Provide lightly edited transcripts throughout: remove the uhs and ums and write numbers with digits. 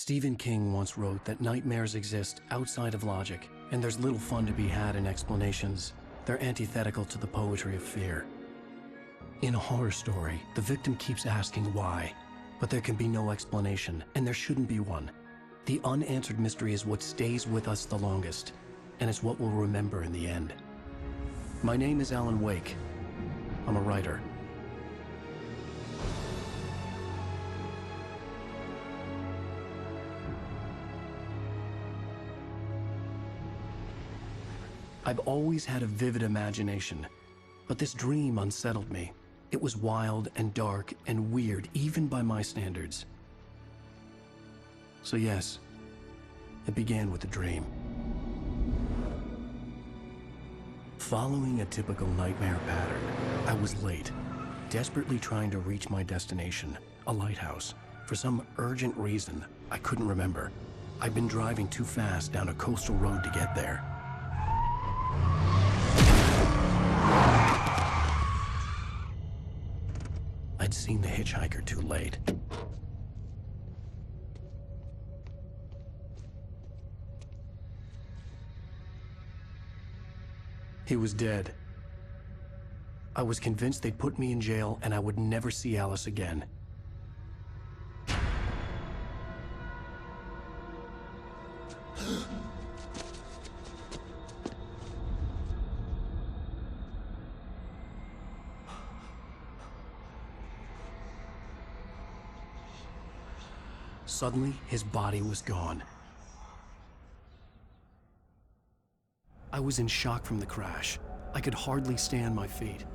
Stephen King once wrote that nightmares exist outside of logic, and there's little fun to be had in explanations. They're antithetical to the poetry of fear. In a horror story, the victim keeps asking why, but there can be no explanation, and there shouldn't be one. The unanswered mystery is what stays with us the longest, and it's what we'll remember in the end. My name is Alan Wake. I'm a writer. I've always had a vivid imagination, but this dream unsettled me. It was wild and dark and weird, even by my standards. So yes, it began with a dream. Following a typical nightmare pattern, I was late, desperately trying to reach my destination, a lighthouse. For some urgent reason, I couldn't remember. I'd been driving too fast down a coastal road to get there. I'd seen the hitchhiker too late. He was dead. I was convinced they'd put me in jail and I would never see Alice again. Suddenly, his body was gone. I was in shock from the crash. I could hardly stay on my feet.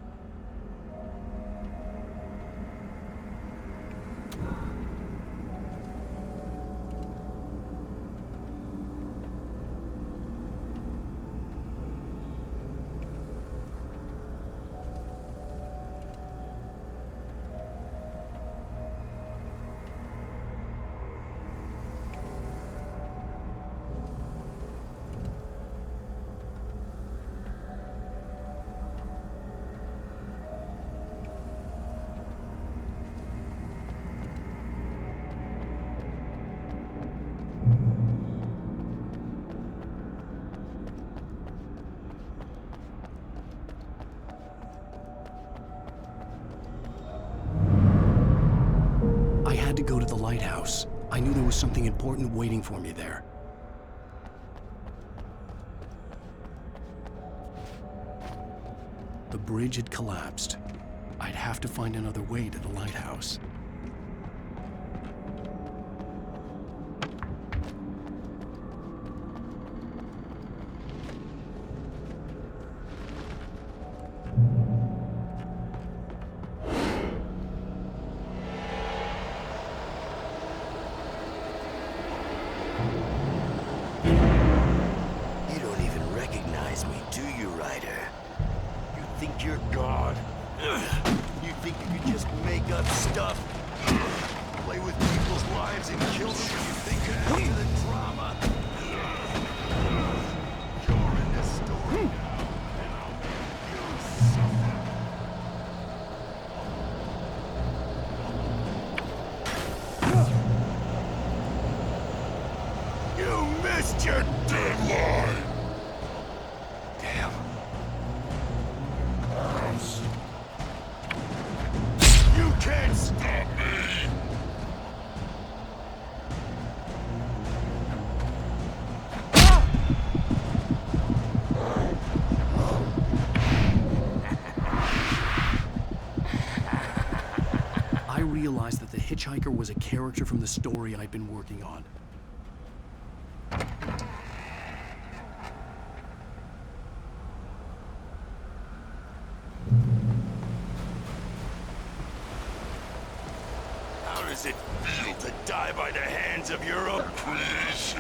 I had to go to the lighthouse. I knew there was something important waiting for me there. The bridge had collapsed. I'd have to find another way to the lighthouse. You're God. You think you could just make up stuff? Play with people's lives and kill them when you think you add to the drama? You're in this story now, and I'll make you suffer. You missed your deadline! Damn. You can't stop me! I realized that the hitchhiker was a character from the story I'd been working on. How does it feel to die by the hands of your own? Please.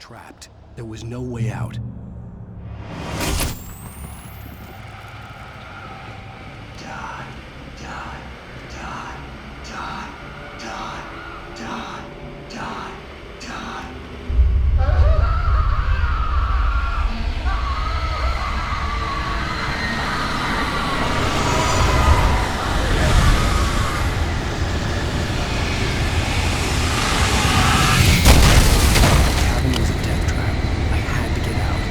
trapped. There was no way out. Die, die, die, die, die, die, die, die. Cabin was a death trap. I had to get out.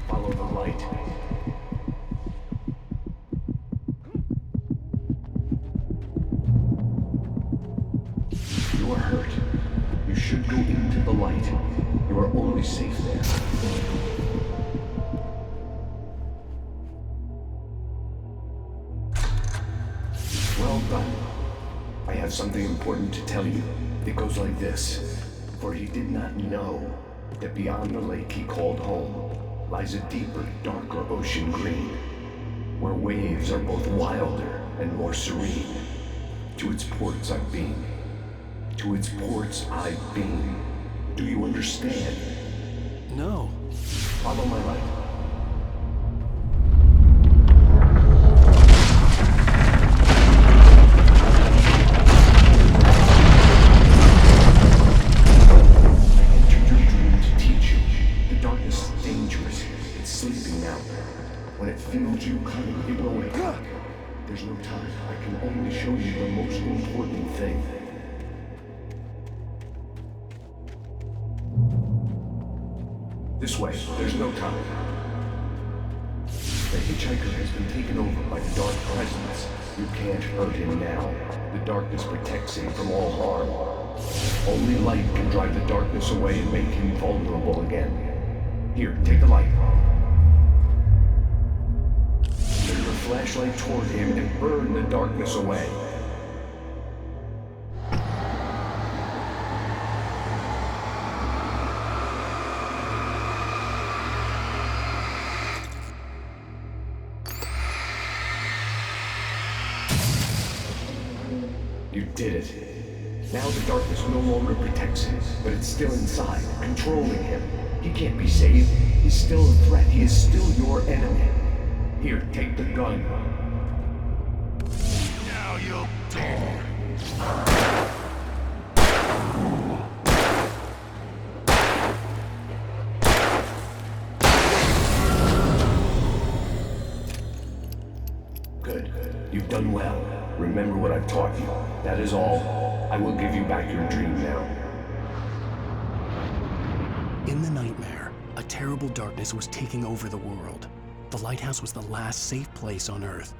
Follow the light. You are hurt. You should go into the light. You are only safe there. Well done. I have something important to tell you. It goes like this. For he did not know that beyond the lake he called home lies a deeper, darker ocean green, where waves are both wilder and more serene. To its ports I've been. To its ports I've been. Do you understand? No. Follow my light. I entered your dream to teach you. The darkness is dangerous. It's sleeping now. When it feels you coming, it will wake up. There's no time. I can only show you the most important thing. This way, there's no time. The hitchhiker has been taken over by the dark presence. You can't hurt him now. The darkness protects him from all harm. Only light can drive the darkness away and make him vulnerable again. Here, take the light. Turn your flashlight toward him and burn the darkness away. You did it. Now the darkness no longer protects him, but it's still inside, controlling him. He can't be saved. He's still a threat. He is still your enemy. Here, take the gun. Now you'll die. Good. You've done well. Remember what I've taught you. That is all. I will give you back your dream now. In the nightmare, a terrible darkness was taking over the world. The lighthouse was the last safe place on Earth.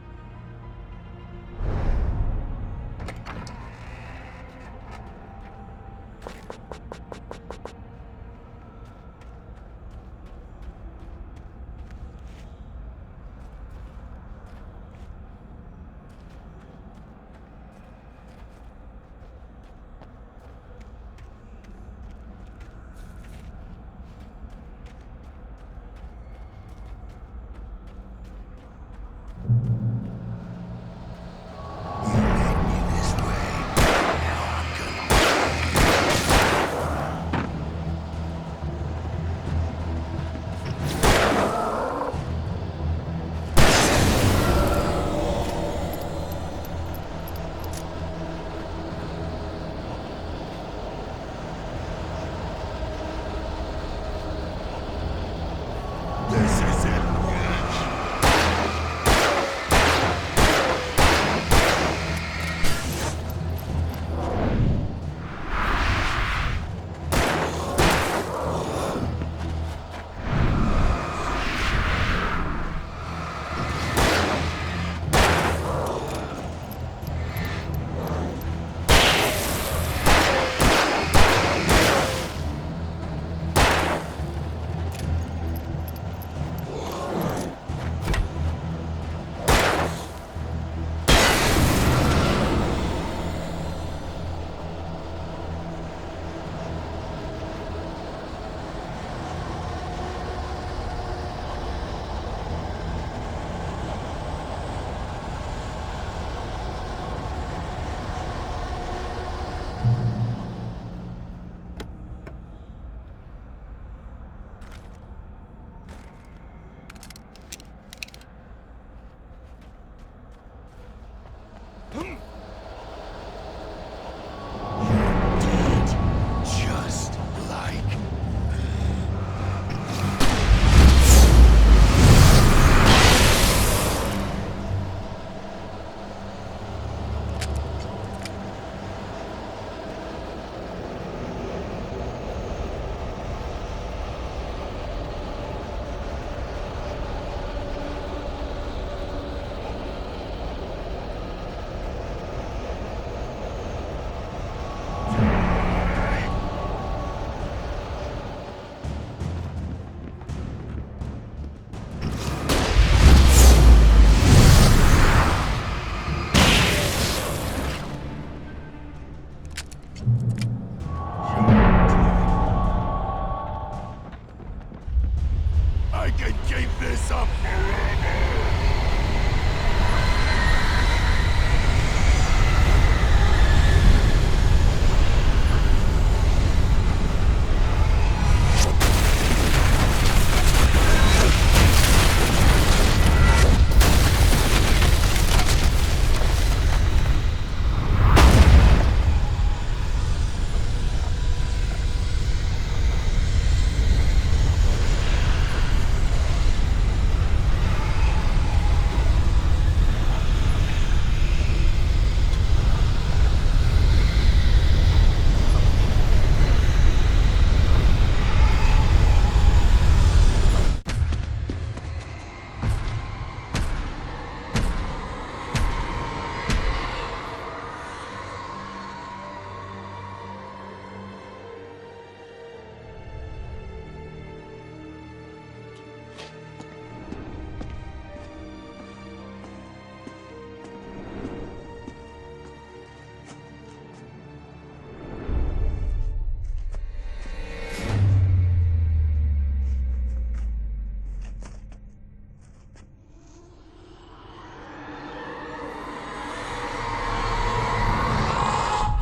Just like... I can keep this up forever!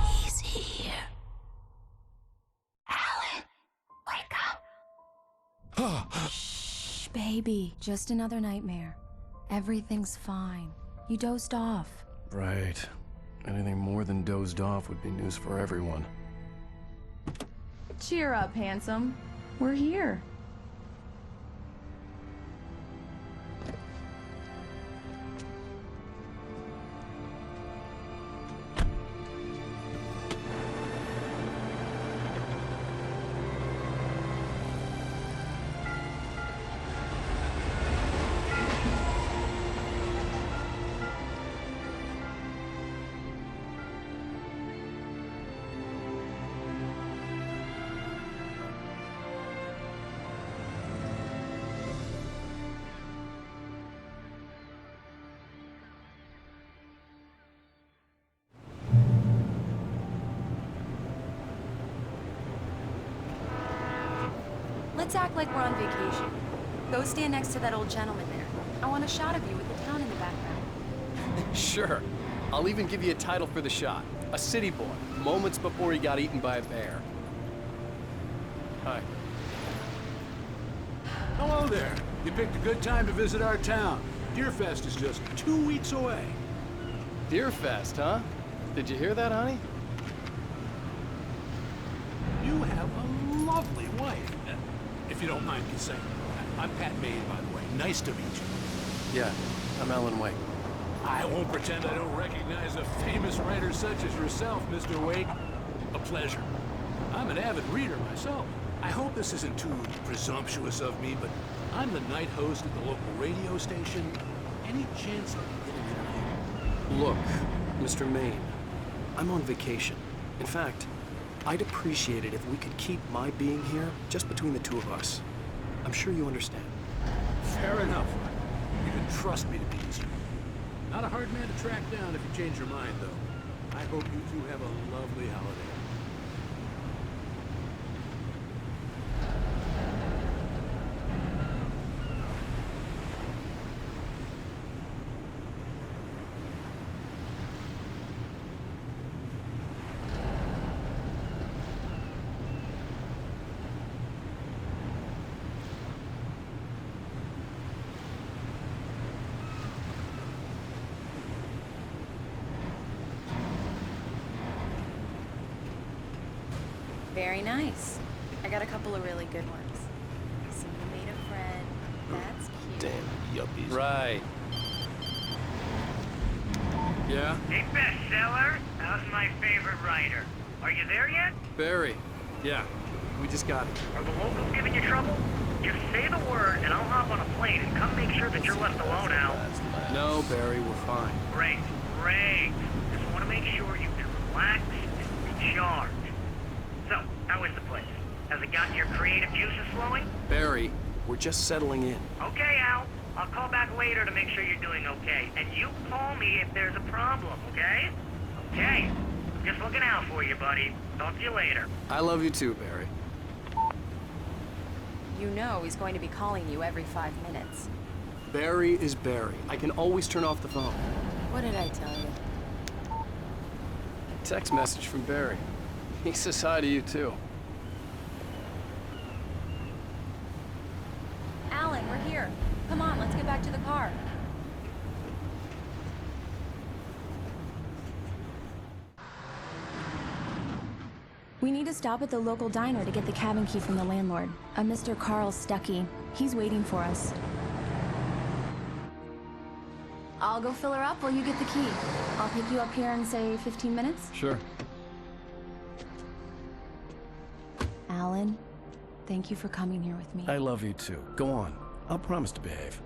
He's here. Alan, wake up. Shh, baby. Just another nightmare. Everything's fine. You dozed off. Right. Anything more than dozed off would be news for everyone. Cheer up, handsome. We're here. Let's act like we're on vacation. Go stand next to that old gentleman there. I want a shot of you with the town in the background. Sure. I'll even give you a title for the shot. A city boy, moments before he got eaten by a bear. Hi. Hello there. You picked a good time to visit our town. Deerfest is just 2 weeks away. Deerfest, huh? Did you hear that, honey? You have a lovely wife. If you don't mind me saying. I'm Pat Maine, by the way. Nice to meet you. Yeah, I'm Alan Wake. I won't pretend I don't recognize a famous writer such as yourself, Mr. Wake. A pleasure. I'm an avid reader myself. I hope this isn't too presumptuous of me, but I'm the night host at the local radio station. Any chance of getting in here? Look, Mr. Maine, I'm on vacation. In fact, I'd appreciate it if we could keep my being here just between the two of us. I'm sure you understand. Fair enough. You can trust me to be easy. Not a hard man to track down if you change your mind, though. I hope you two have a lovely holiday. Very nice. I got a couple of really good ones. So you made a friend. That's cute. Damn yuppies. Right. Yeah? Hey, bestseller, how's my favorite writer? Are you there yet? Barry. Yeah, we just got it. Are the locals giving you trouble? Just say the word and I'll hop on a plane and come make sure that you're left alone, Al. No, Barry, we're fine. Great, great. Just want to make sure you can relax and recharge. So, how is the place? Has it gotten your creative juices flowing? Barry, we're just settling in. Okay, Al. I'll call back later to make sure you're doing okay. And you call me if there's a problem, okay? Okay. I'm just looking out for you, buddy. Talk to you later. I love you too, Barry. You know he's going to be calling you every 5 minutes. Barry is Barry. I can always turn off the phone. What did I tell you? Text message from Barry. He says hi to you too. Alan, we're here. Come on, let's get back to the car. We need to stop at the local diner to get the cabin key from the landlord, a Mr. Carl Stuckey. He's waiting for us. I'll go fill her up while you get the key. I'll pick you up here in, say, 15 minutes? Sure. Alan, thank you for coming here with me. I love you too. Go on. I'll promise to behave.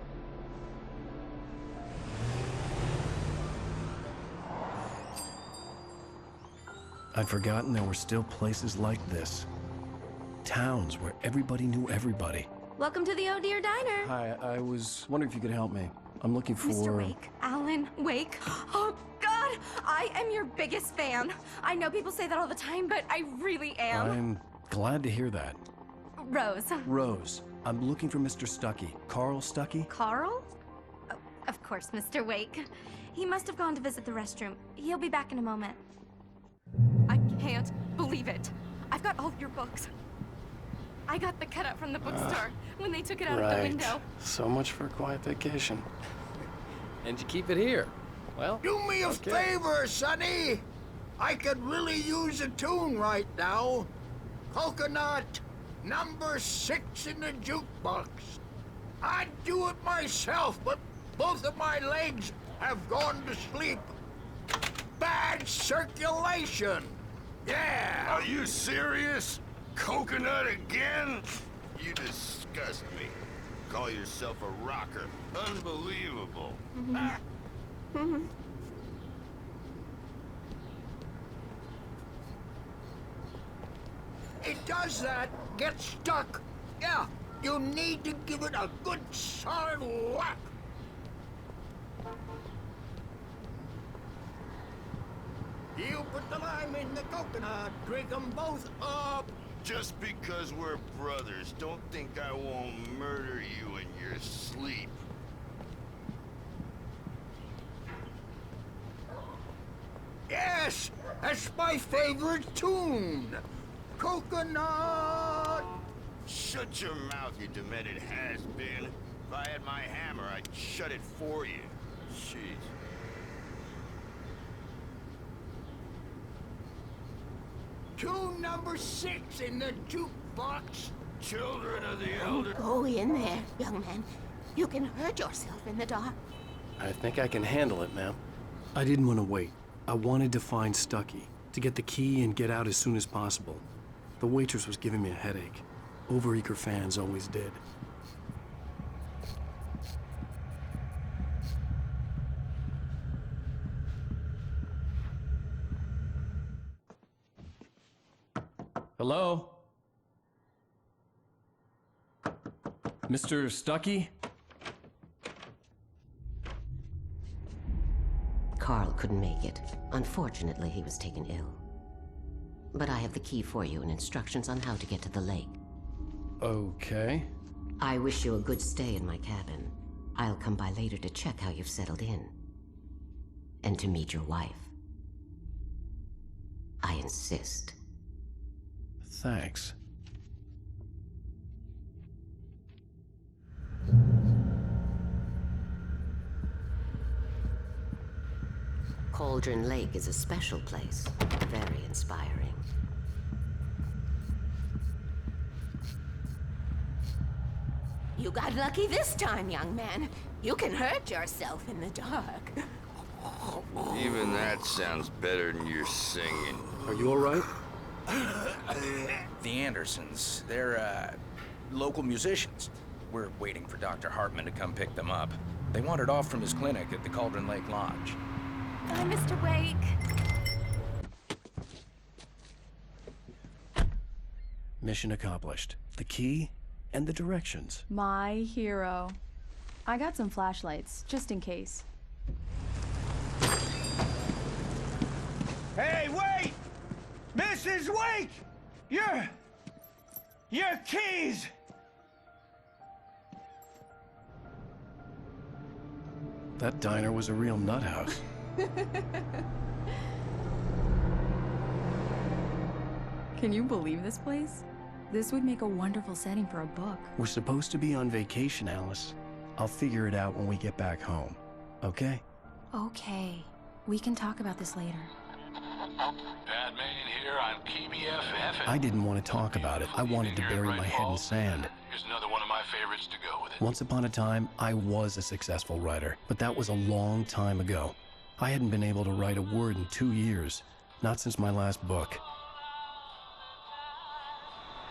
I'd forgotten there were still places like this. Towns where everybody knew everybody. Welcome to the Oh Dear Diner. Hi, I was wondering if you could help me. I'm looking for... Mr. Wake. Alan Wake. Oh, God! I am your biggest fan. I know people say that all the time, but I really am. I'm glad to hear that. Rose. Rose, I'm looking for Mr. Stuckey. Carl Stuckey? Carl? Oh, of course, Mr. Wake. He must have gone to visit the restroom. He'll be back in a moment. I can't believe it. I've got all of your books. I got the cutout from the bookstore when they took it out of the window. So much for a quiet vacation. And you keep it here. Well, Do me a favor, Sonny. I could really use a tune right now. Coconut, number 6 in the jukebox. I'd do it myself, but both of my legs have gone to sleep. Bad circulation. Yeah. Are you serious? Coconut again? You disgust me. Call yourself a rocker. Unbelievable. It does that. Get stuck. Yeah, you need to give it a good solid whack. You put the lime in the coconut, drink them both up. Just because we're brothers, don't think I won't murder you in your sleep. Yes, that's my favorite tune. Coconut. Shut your mouth, you demented has-been. If I had my hammer, I'd shut it for you. Jeez. Tune number 6 in the jukebox. Children of the elder... Go in there, young man. You can hurt yourself in the dark. I think I can handle it, ma'am. I didn't want to wait. I wanted to find Stuckey, to get the key and get out as soon as possible. The waitress was giving me a headache. Overeager fans always did. Hello? Mr. Stuckey? Carl couldn't make it. Unfortunately, he was taken ill. But I have the key for you and instructions on how to get to the lake. Okay. I wish you a good stay in my cabin. I'll come by later to check how you've settled in. And to meet your wife. I insist. Thanks. Cauldron Lake is a special place. Very inspiring. You got lucky this time, young man. You can hurt yourself in the dark. Even that sounds better than your singing. Are you all right? The Andersons, they're, local musicians. We're waiting for Dr. Hartman to come pick them up. They wandered off from his clinic at the Cauldron Lake Lodge. Bye, Mr. Wake. Mission accomplished. The key and the directions. My hero. I got some flashlights, just in case. Hey, wait! Mrs. Wake! Your keys! That diner was a real nut house. Can you believe this place? This would make a wonderful setting for a book. We're supposed to be on vacation, Alice. I'll figure it out when we get back home. Okay? Okay. We can talk about this later. Bad man here on KBFF. I didn't want to talk about it. I wanted to bury my head in sand. Here's another one of my favorites to go with it. Once upon a time, I was a successful writer, but that was a long time ago. I hadn't been able to write a word in 2 years, not since my last book.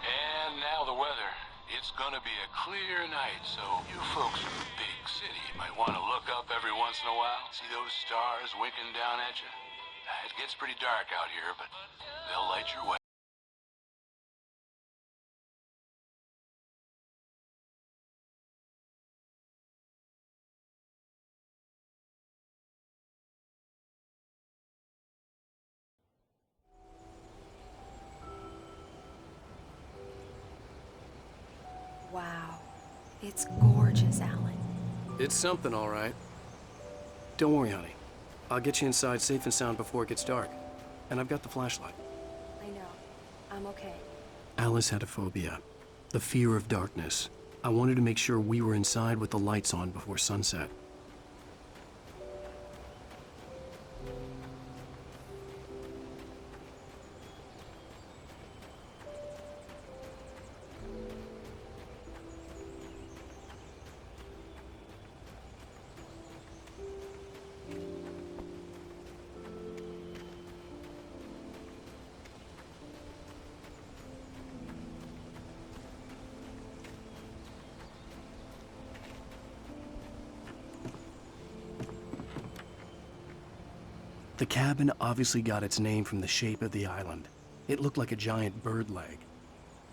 And now the weather. It's gonna be a clear night, so you folks in the big city might want to look up every once in a while. See those stars winking down at you? It gets pretty dark out here, but they'll light your way. Wow. It's gorgeous, Alan. It's something, all right. Don't worry, honey. I'll get you inside safe and sound before it gets dark. And I've got the flashlight. I know. I'm okay. Alice had a phobia, the fear of darkness. I wanted to make sure we were inside with the lights on before sunset. The cabin obviously got its name from the shape of the island. It looked like a giant bird leg.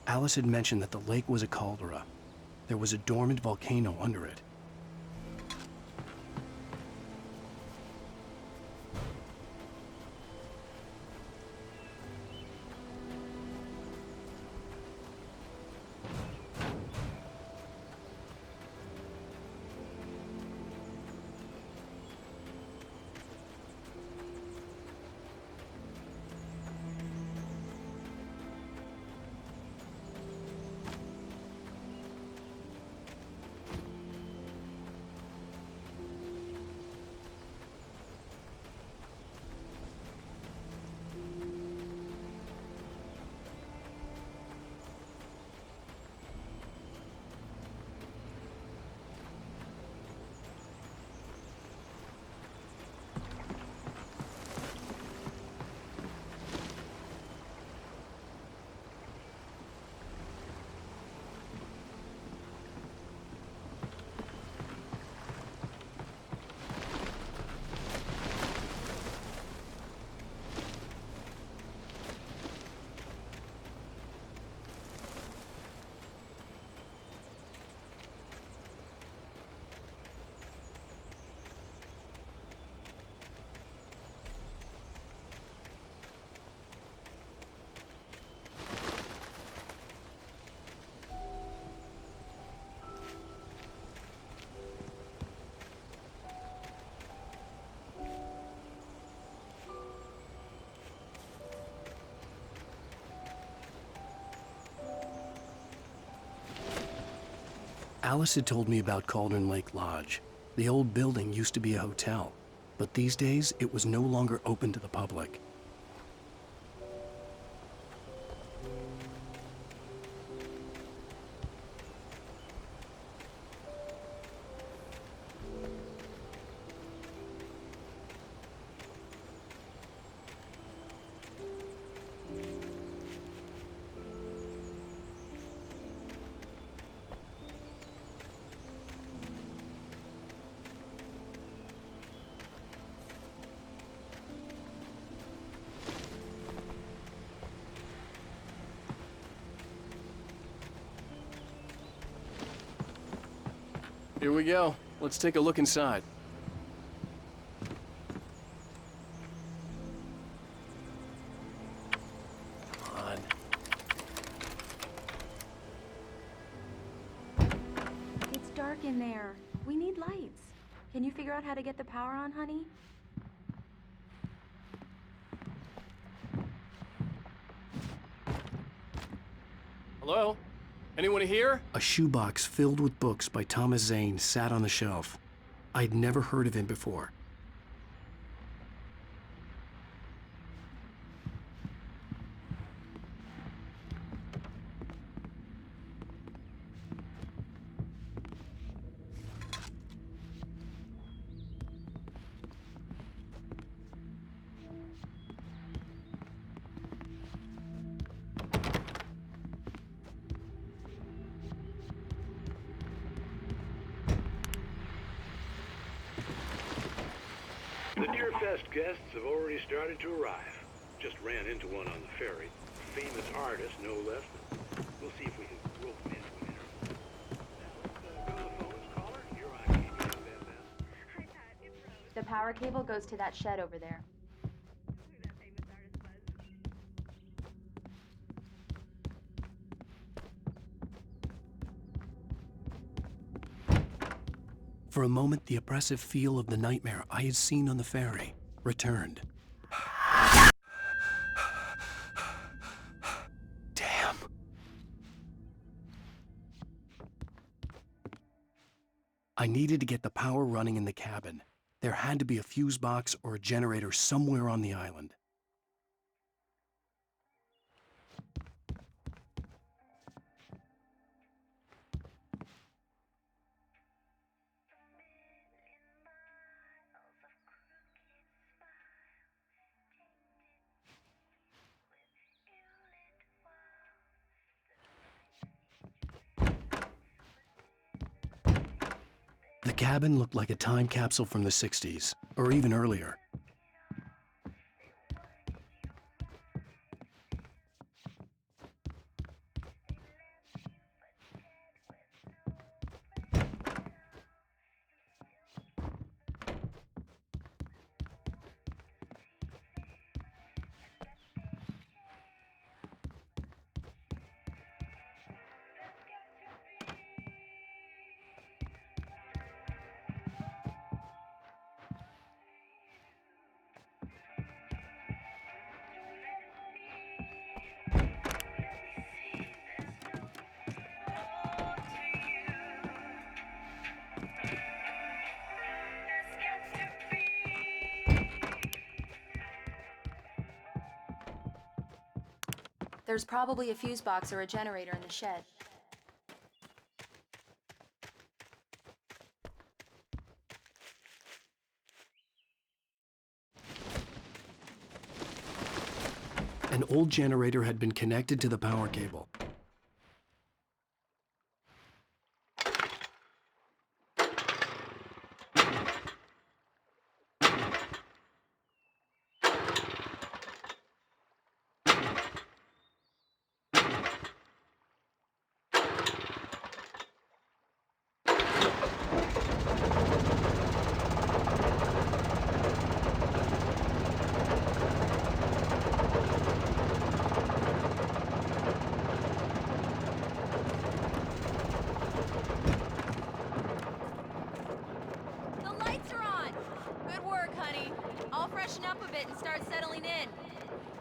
Alice had mentioned that the lake was a caldera. There was a dormant volcano under it. Alice had told me about Cauldron Lake Lodge. The old building used to be a hotel, but these days it was no longer open to the public. Here we go. Let's take a look inside. Come on. It's dark in there. We need lights. Can you figure out how to get the power on, honey? Hello? Anyone here? A shoebox filled with books by Thomas Zane sat on the shelf. I'd never heard of him before. The Deerfest guests have already started to arrive. Just ran into one on the ferry. Famous artist, no less. We'll see if we can rope him into an interview. Go to the phones, caller. You're on KBS. The power cable goes to that shed over there. For a moment, the oppressive feel of the nightmare I had seen on the ferry returned. Damn. I needed to get the power running in the cabin. There had to be a fuse box or a generator somewhere on the island. The cabin looked like a time capsule from the 60s, or even earlier. There's probably a fuse box or a generator in the shed. An old generator had been connected to the power cable.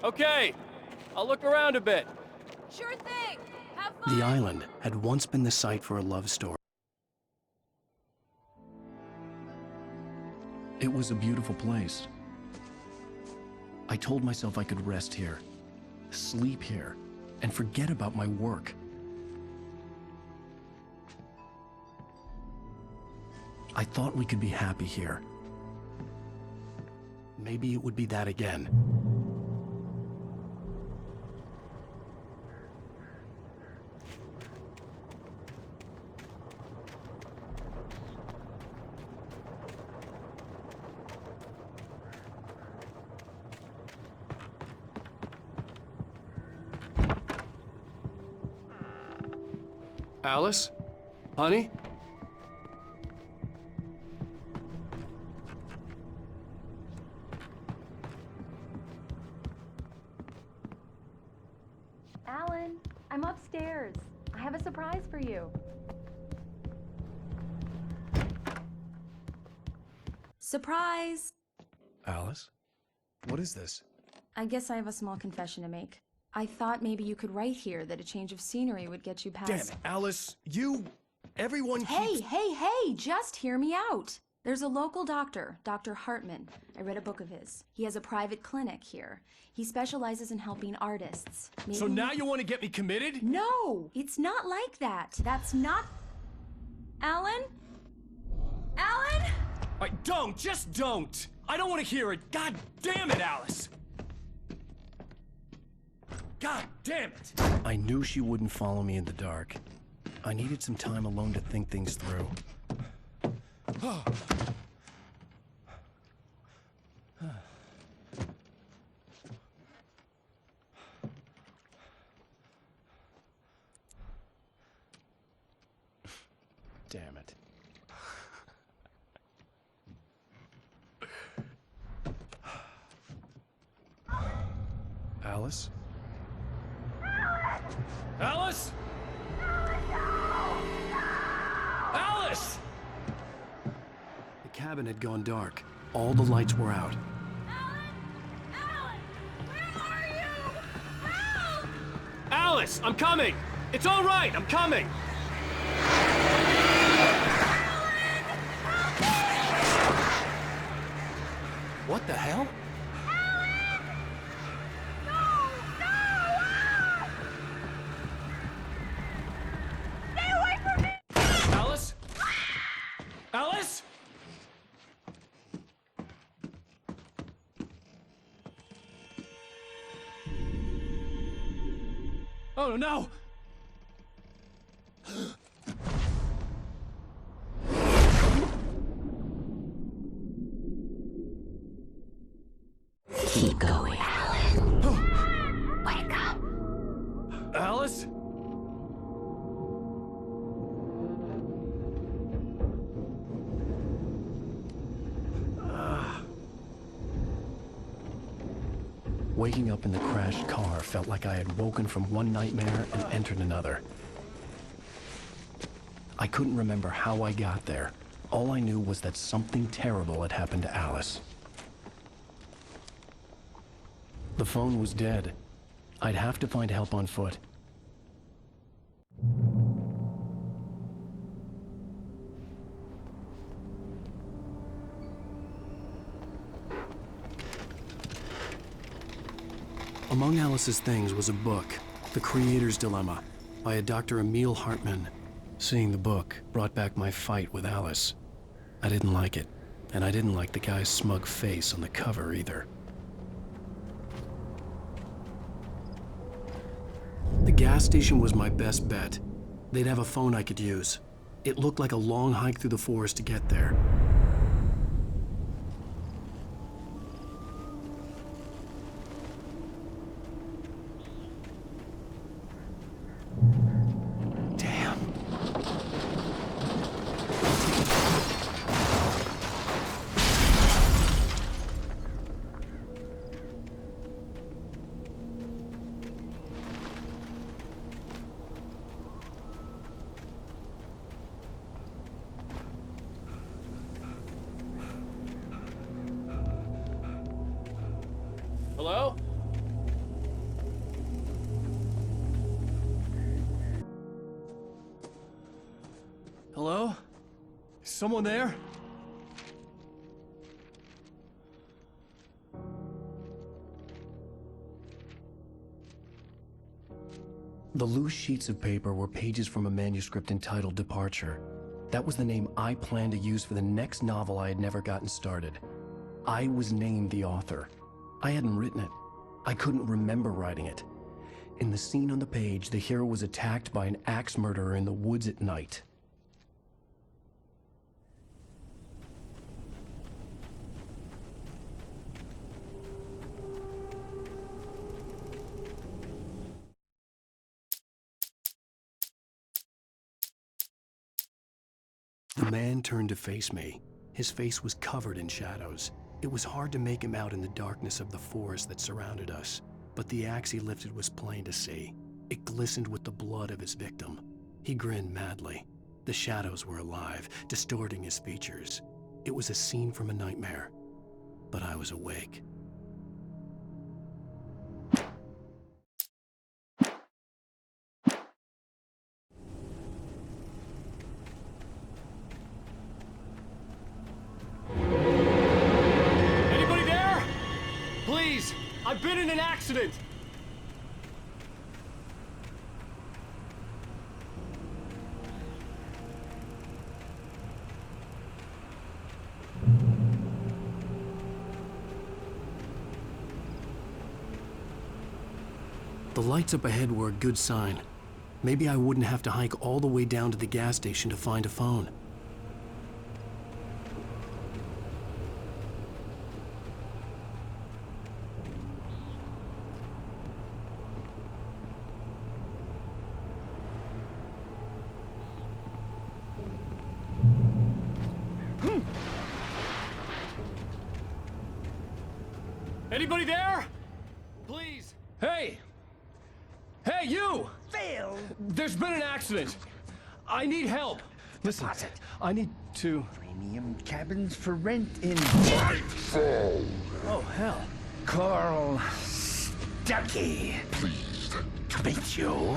Okay, I'll look around a bit. Sure thing. Have fun. The island had once been the site for a love story. It was a beautiful place. I told myself I could rest here, sleep here, and forget about my work. I thought we could be happy here. Maybe it would be that again. Alice? Honey? Alan, I'm upstairs. I have a surprise for you. Surprise! Alice? What is this? I guess I have a small confession to make. I thought maybe you could write here that a change of scenery would get you past... Damn it, Alice! Everyone keeps... Hey, just hear me out! There's a local doctor, Dr. Hartman. I read a book of his. He has a private clinic here. He specializes in helping artists. Maybe... So now you want to get me committed? No! It's not like that. That's not... Alan? Alan? Just don't! I don't want to hear it! God damn it, Alice! God damn it! I knew she wouldn't follow me in the dark. I needed some time alone to think things through. Damn it. Alice? Alice? Alice! The cabin had gone dark. All the lights were out. Alice, I'm coming! It's all right, I'm coming! What the hell? Alice? Alice? Oh no! Keep going, Alan. Wake up. Alice? Waking up in the crashed car felt like I had woken from one nightmare and entered another. I couldn't remember how I got there. All I knew was that something terrible had happened to Alice. The phone was dead. I'd have to find help on foot. Among Alice's things was a book, The Creator's Dilemma, by a Dr. Emil Hartman. Seeing the book brought back my fight with Alice. I didn't like it, and I didn't like the guy's smug face on the cover either. The gas station was my best bet. They'd have a phone I could use. It looked like a long hike through the forest to get there. Hello? Hello? Is someone there? The loose sheets of paper were pages from a manuscript entitled Departure. That was the name I planned to use for the next novel I had never gotten started. I was named the author. I hadn't written it. I couldn't remember writing it. In the scene on the page, the hero was attacked by an axe murderer in the woods at night. The man turned to face me. His face was covered in shadows. It was hard to make him out in the darkness of the forest that surrounded us, but the axe he lifted was plain to see. It glistened with the blood of his victim. He grinned madly. The shadows were alive, distorting his features. It was a scene from a nightmare, but I was awake. Anybody there? Please, I've been in an accident. The lights up ahead were a good sign. Maybe I wouldn't have to hike all the way down to the gas station to find a phone. Anybody there? Please. Hey! Hey, you! Phil! There's been an accident. I need help. Listen, I need to... Premium cabins for rent in... Oh, hell. Carl Stuckey. Pleased To meet you.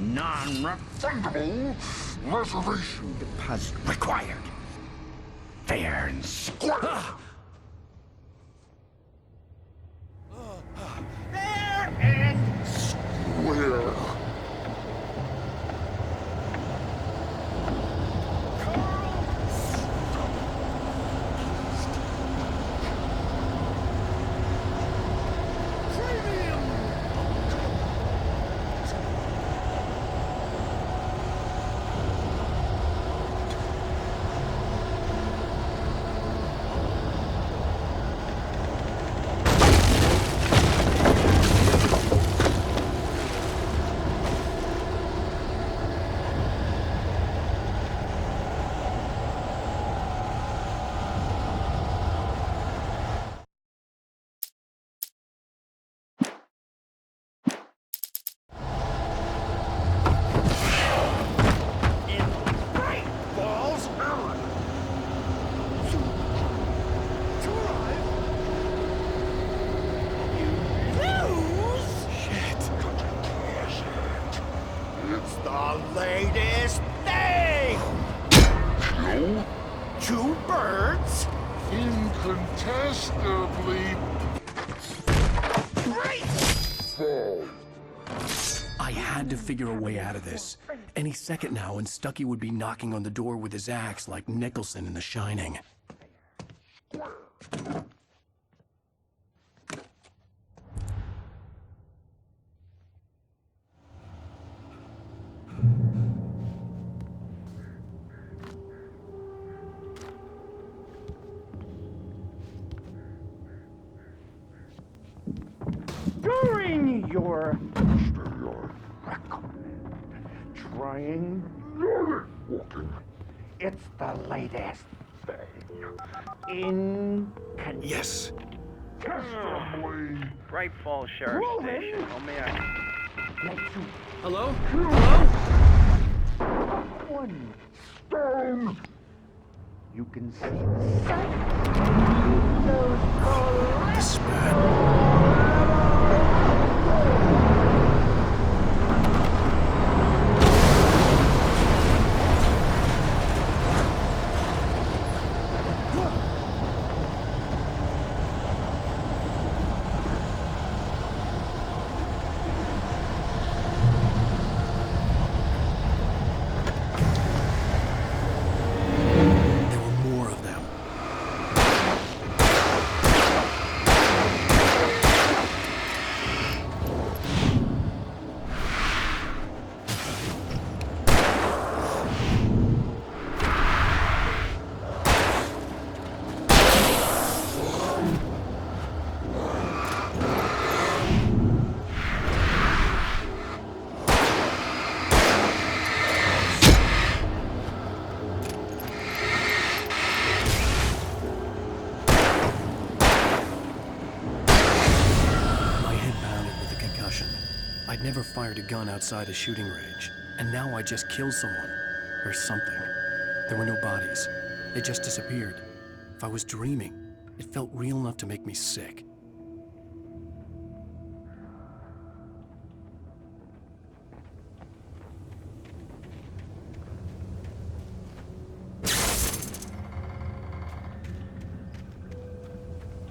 Non-refundable reservation deposit required. Fair and square. Fair and square. latest thing! Kill? 2 birds? Incontestably. Fall. I had to figure a way out of this. Any second now, and Stuckey would be knocking on the door with his axe like Nicholson in The Shining. During your trying walking. It's the latest thing. Yes. Bright Falls Sheriff Station. How may I... Hello? Hello? One stone. You can see the sun. This is bad. I'd never fired a gun outside a shooting range, and now I just killed someone. Or something. There were no bodies. They just disappeared. If I was dreaming, it felt real enough to make me sick.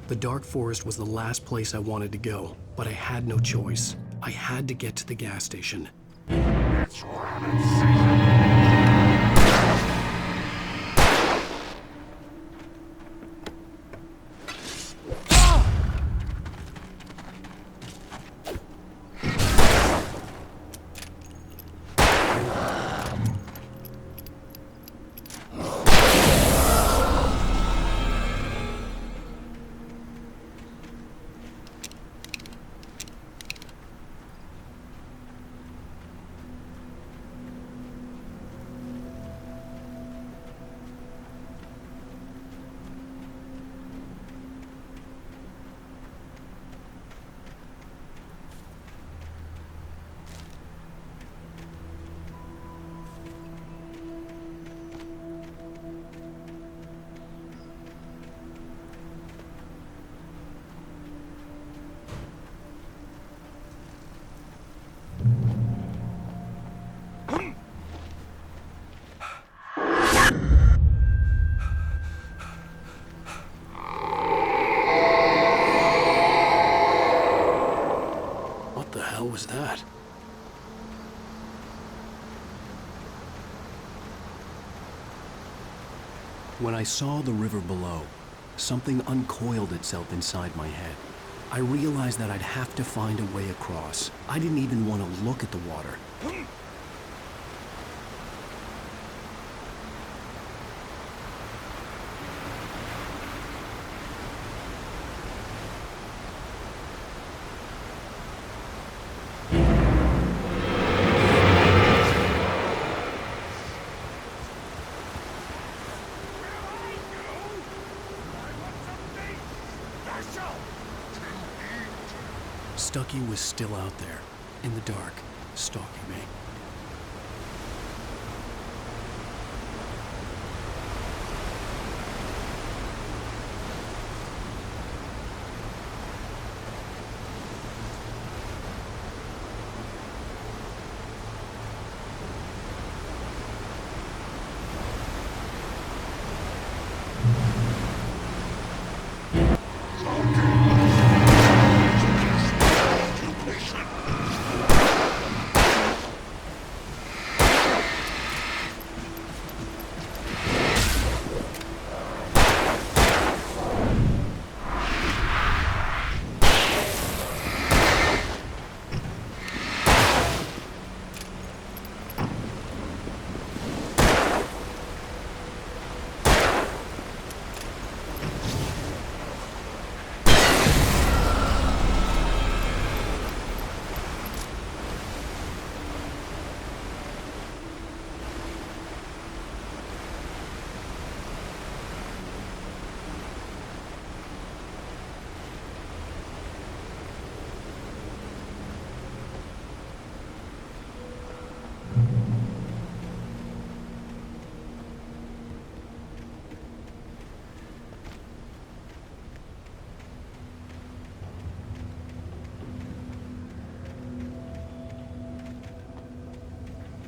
The dark forest was the last place I wanted to go, but I had no choice. I had to get to the gas station. It's rabbit season. What was that? When I saw the river below, something uncoiled itself inside my head. I realized that I'd have to find a way across. I didn't even want to look at the water. Stucky was still out there, in the dark, stalking me.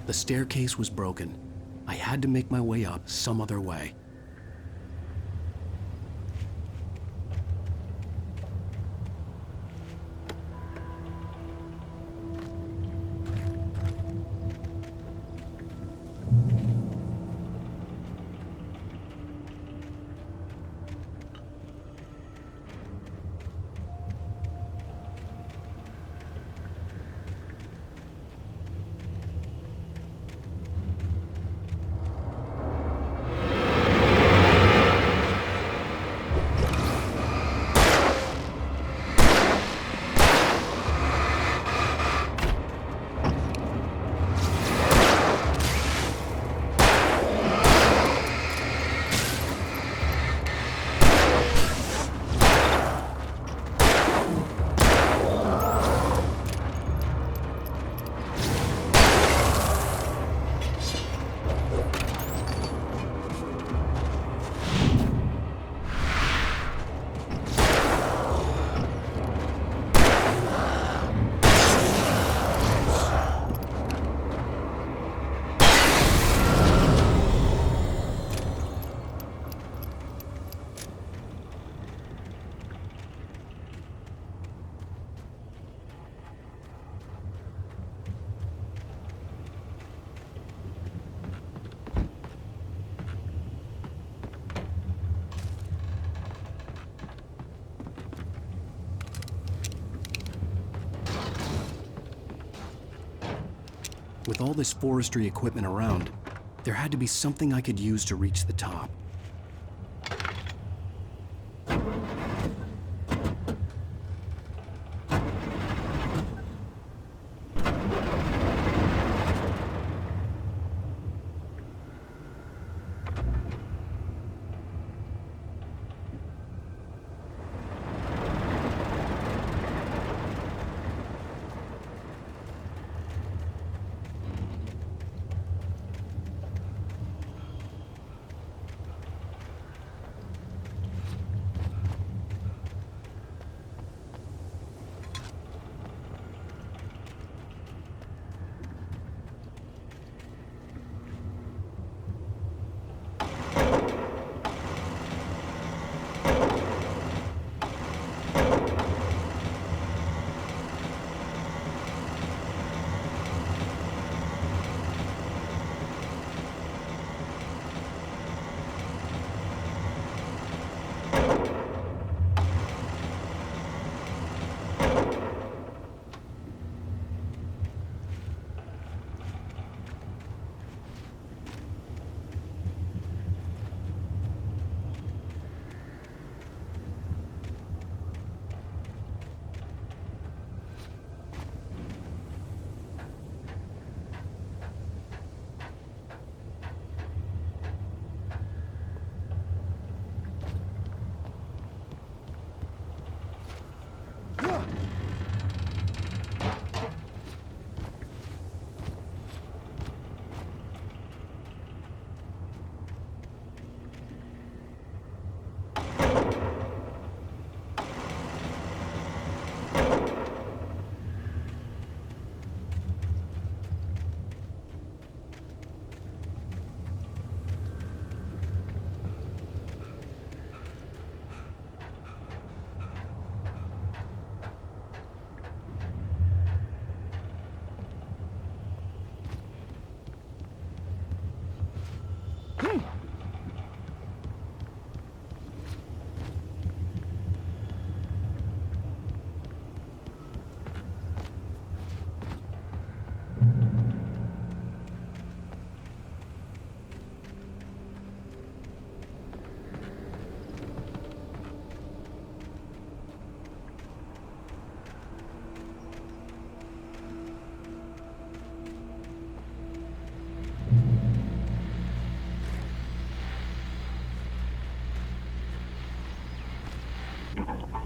The staircase was broken. I had to make my way up some other way. With all this forestry equipment around, there had to be something I could use to reach the top.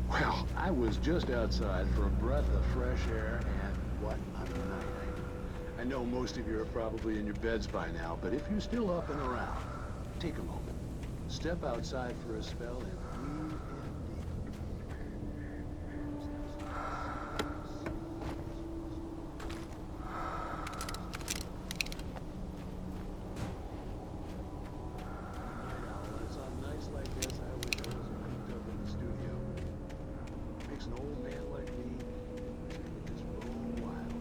Well, I was just outside for a breath of fresh air, and what a night. I know most of you are probably in your beds by now, but if you're still up and around, take a moment. Step outside for a spell and breathe in It's on nights like this, I wish I was cooped up in the studio. Makes an old man like me just roll wild.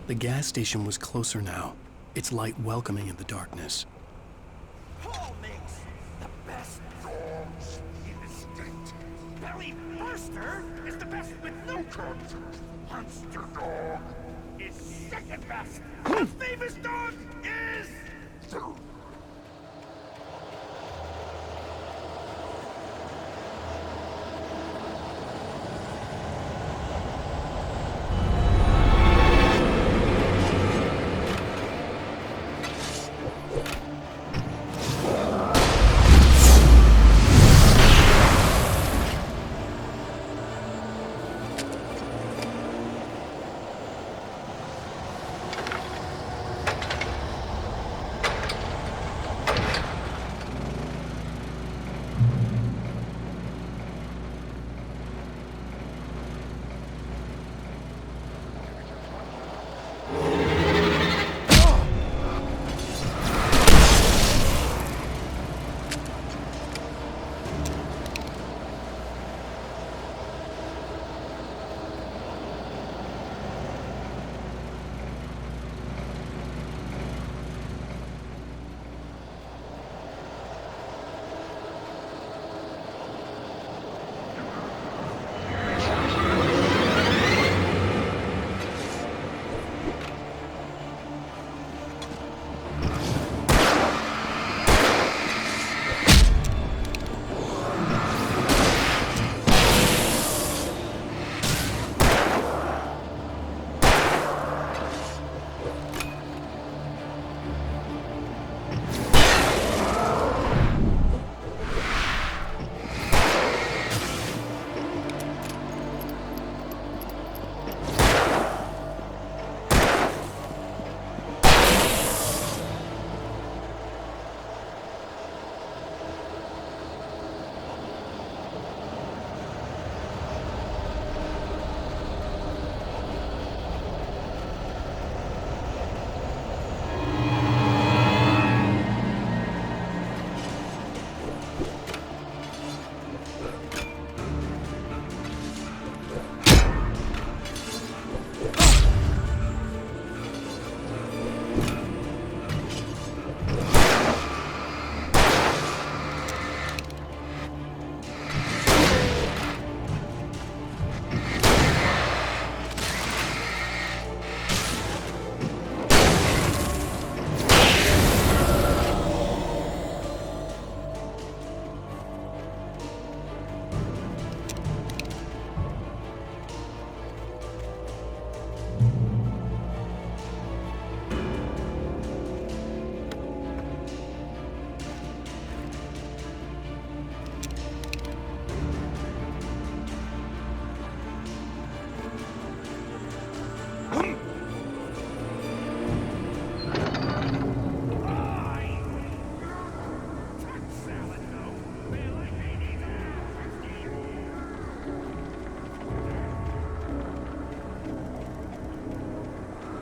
The gas station was closer now, its light welcoming in the darkness. Paul makes the best dogs in the state. Belly Burster is the best with no contest. Monster Dog is second best. The famous dog is...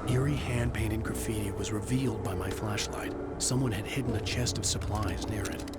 Eerie hand-painted graffiti was revealed by my flashlight. Someone had hidden a chest of supplies near it.